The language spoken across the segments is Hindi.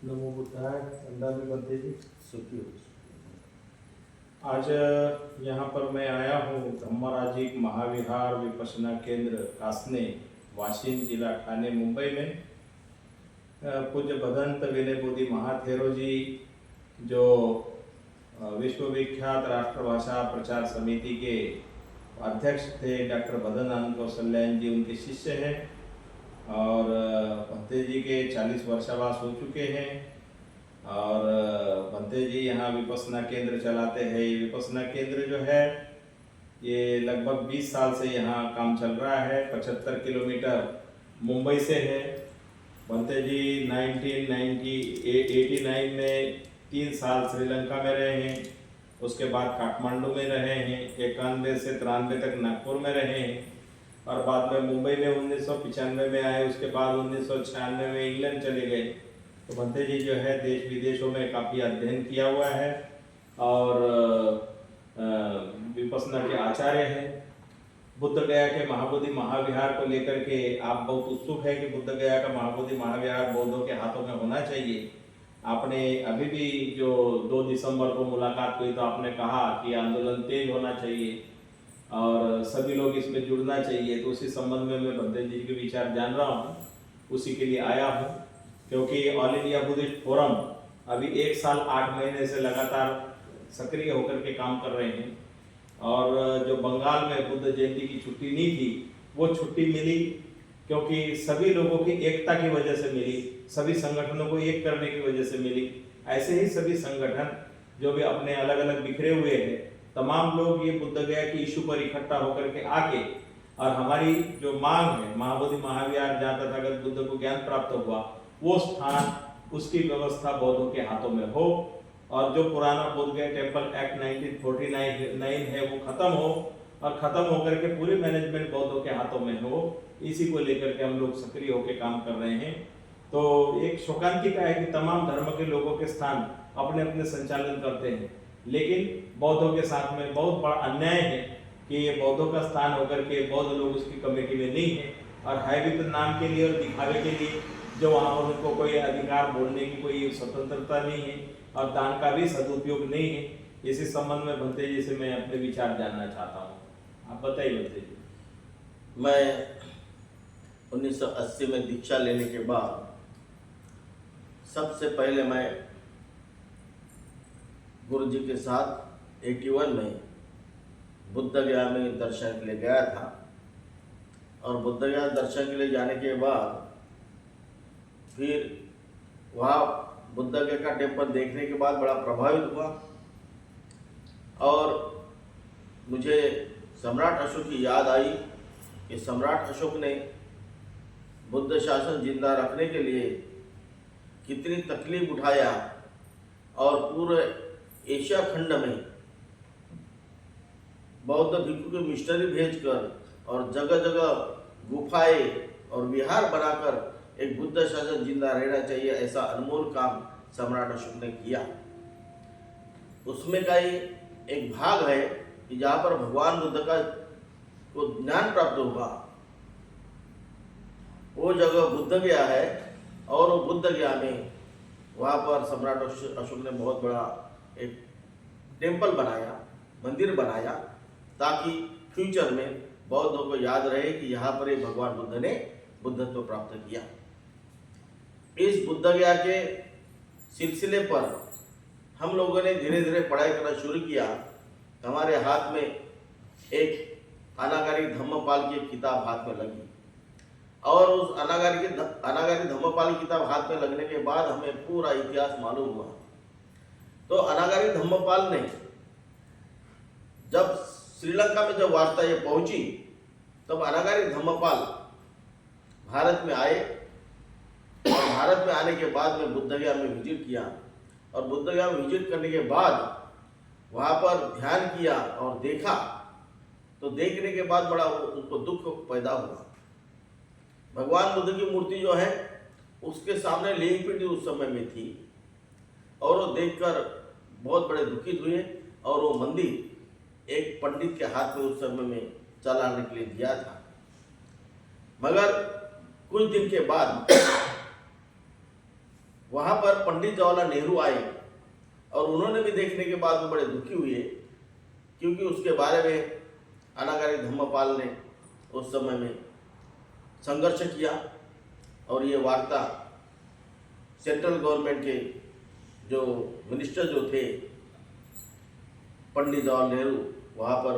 नमो बुद्धाय। अंदा भी बनते जी। सुखी हो। आज यहाँ पर मैं आया हूँ धम्मराजिक महाविहार विपश्यना केंद्र कासने, वाशिम जिला ठाणे, मुंबई में। पूज्य भदंत विनय बोधि महाथेरो जी जो विश्वविख्यात राष्ट्रभाषा प्रचार समिति के अध्यक्ष थे, डॉक्टर भदन आनंद कौशल्यायन जी उनके शिष्य हैं और भंते जी के 40 वर्षावास हो चुके हैं। और भंते जी यहाँ विपश्यना केंद्र चलाते हैं। ये विपश्यना केंद्र जो है ये लगभग 20 साल से यहाँ काम चल रहा है। 75 किलोमीटर मुंबई से है। भंते जी 1989 में 3 साल श्रीलंका में रहे हैं, उसके बाद काठमांडू में रहे हैं, 91 से 93 तक नागपुर में रहे हैं और बाद में मुंबई में 1995 में आए। उसके बाद 1996 में इंग्लैंड चले गए। तो भंते जी जो है देश विदेशों में काफ़ी अध्ययन किया हुआ है और विपश्यना के आचार्य हैं। बुद्ध गया के महाबोधि महाविहार को लेकर के आप बहुत उत्सुक है कि बुद्ध गया का महाबोधि महाविहार बौद्धों के हाथों में होना चाहिए। आपने अभी भी जो 2 दिसंबर को मुलाकात हुई तो आपने कहा कि आंदोलन तेज होना चाहिए और सभी लोग इसमें जुड़ना चाहिए। तो उसी संबंध में मैं भंते जी के विचार जान रहा हूँ, उसी के लिए आया हूँ। क्योंकि ऑल इंडिया बुद्धिस्ट फोरम अभी 1 साल 8 महीने से लगातार सक्रिय होकर के काम कर रहे हैं और जो बंगाल में बुद्ध जयंती की छुट्टी नहीं थी वो छुट्टी मिली क्योंकि सभी लोगों की एकता की वजह से मिली, सभी संगठनों को एक करने की वजह से मिली। ऐसे ही सभी संगठन जो भी अपने अलग अलग बिखरे हुए हैं, तमाम लोग ये बुद्ध गया की इशू पर इकट्ठा होकर के आके और हमारी जो मांग है महाबोधि महाविहार जहाँ तथागत बुद्ध को ज्ञान प्राप्त हुआ वो स्थान, उसकी व्यवस्था बौद्धों के हाथों में हो और जो पुराना बोध गया टेम्पल एक्ट 1949 है वो खत्म हो और खत्म होकर के पूरी मैनेजमेंट बौद्धों के हाथों में हो। इसी को लेकर के हम लोग सक्रिय होकर काम कर रहे हैं। तो एक शोकांतिका है कि तमाम धर्म के लोगों के स्थान अपने अपने संचालन करते हैं, लेकिन बौद्धों के साथ में बहुत बड़ा अन्याय है कि ये बौद्धों का स्थान होकर के बौद्ध लोग उसकी कमेटी में नहीं है और है भी तो नाम के लिए और दिखावे के लिए, जो वहाँ पर उनको कोई अधिकार बोलने की कोई स्वतंत्रता नहीं है और दान का भी सदुपयोग नहीं है। इसी संबंध में भंते जी से मैं अपने विचार जानना चाहता हूँ, आप बताइए भंते जी। मैं 1980 में दीक्षा लेने के बाद सबसे पहले मैं गुरु जी के साथ 81 में बुद्ध गया में दर्शन के लिए गया था और बुद्ध गया दर्शन के लिए जाने के बाद फिर वहाँ बुद्ध गया का टेम्पल देखने के बाद बड़ा प्रभावित हुआ और मुझे सम्राट अशोक की याद आई कि सम्राट अशोक ने बुद्ध शासन जिंदा रखने के लिए कितनी तकलीफ उठाया और पूरे एशिया खंड में बौद्ध भिक्षु के मिशनरी भेजकर और जगह जगह गुफाएं और विहार बनाकर एक बुद्ध शासन जिंदा रहना चाहिए, ऐसा अनमोल काम सम्राट अशोक ने किया। उसमें का एक भाग है कि जहाँ पर भगवान बुद्ध का को ज्ञान प्राप्त हुआ वो जगह बुद्ध गया है और वो बुद्ध गया में वहाँ पर सम्राट अशोक ने बहुत बड़ा एक टेम्पल बनाया, मंदिर बनाया, ताकि फ्यूचर में बौद्धों को याद रहे कि यहाँ पर एक भगवान बुद्ध ने बुद्धत्व प्राप्त किया। इस बुद्ध गया के सिलसिले पर हम लोगों ने धीरे धीरे पढ़ाई करना शुरू किया। हमारे हाथ में एक अनागारी धम्मपाल की किताब हाथ में लगी और उस अनागारी धम्मपाल की किताब हाथ में लगने के बाद हमें पूरा इतिहास मालूम हुआ। तो अनागारी धम्मपाल ने जब श्रीलंका में जब वार्ता ये पहुंची तब अनागारी धम्मपाल भारत में आए और भारत में आने के बाद में बुद्ध गया में विजिट किया और बुद्ध गया में विजिट करने के बाद वहाँ पर ध्यान किया और देखा तो देखने के बाद बड़ा उनको दुख पैदा हुआ। भगवान बुद्ध की मूर्ति जो है उसके सामने लेवी पीढ़ी उस समय में थी और वो देखकर बहुत बड़े दुखित हुए और वो मंदिर एक पंडित के हाथ में उस समय में चलाने के लिए दिया था। मगर कुछ दिन के बाद वहाँ पर पंडित जवाहरलाल नेहरू आए और उन्होंने भी देखने के बाद में बड़े दुखी हुए, क्योंकि उसके बारे में अनागारी धम्मपाल ने उस समय में संघर्ष किया और ये वार्ता सेंट्रल गवर्नमेंट के जो मिनिस्टर जो थे पंडित जवाहरलाल नेहरू वहाँ पर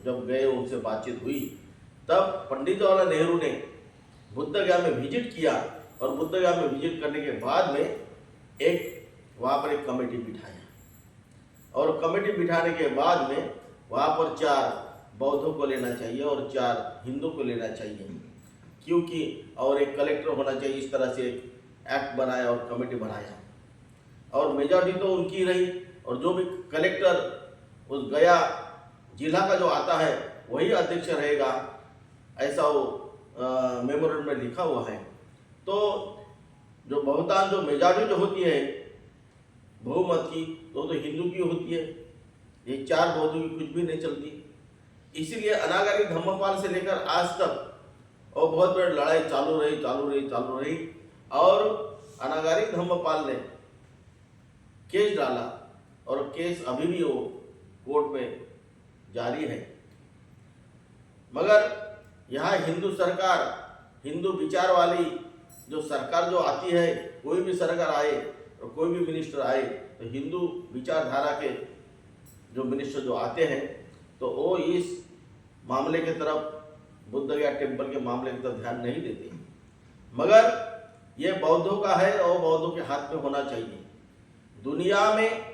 जब गए, उनसे बातचीत हुई, तब पंडित जवाहरलाल नेहरू ने बुद्धगया में विजिट किया और बुद्धगया में विजिट करने के बाद में वहाँ पर एक कमेटी बिठाया और कमेटी बिठाने के बाद में वहाँ पर 4 बौद्धों को लेना चाहिए और 4 हिंदू को लेना चाहिए, क्योंकि और एक कलेक्टर होना चाहिए। इस तरह से एक्ट बनाया और कमेटी बनाया और मेजॉरिटी तो उनकी रही और जो भी कलेक्टर उस गया जिला का जो आता है वही अध्यक्ष रहेगा, ऐसा वो मेमोरेंडम में लिखा हुआ है। तो जो बहुतांश जो मेजॉरिटी जो होती है बहुमत की तो हिंदू की होती है, ये 4 बौद्धों की कुछ भी नहीं चलती। इसीलिए अनागारी धम्मपाल से लेकर आज तक और बहुत बड़ी लड़ाई चालू रही और अनागारी धम्मपाल ने केस डाला और केस अभी भी वो कोर्ट में जारी है। मगर यहाँ हिंदू सरकार, हिंदू विचार वाली जो सरकार जो आती है, कोई भी सरकार आए और कोई भी मिनिस्टर आए तो हिंदू विचारधारा के जो मिनिस्टर जो आते हैं तो वो इस मामले के तरफ, बुद्धगया टेम्पल के मामले की तरफ ध्यान नहीं देते। मगर ये बौद्धों का है और बौद्धों के हाथ में होना चाहिए। दुनिया में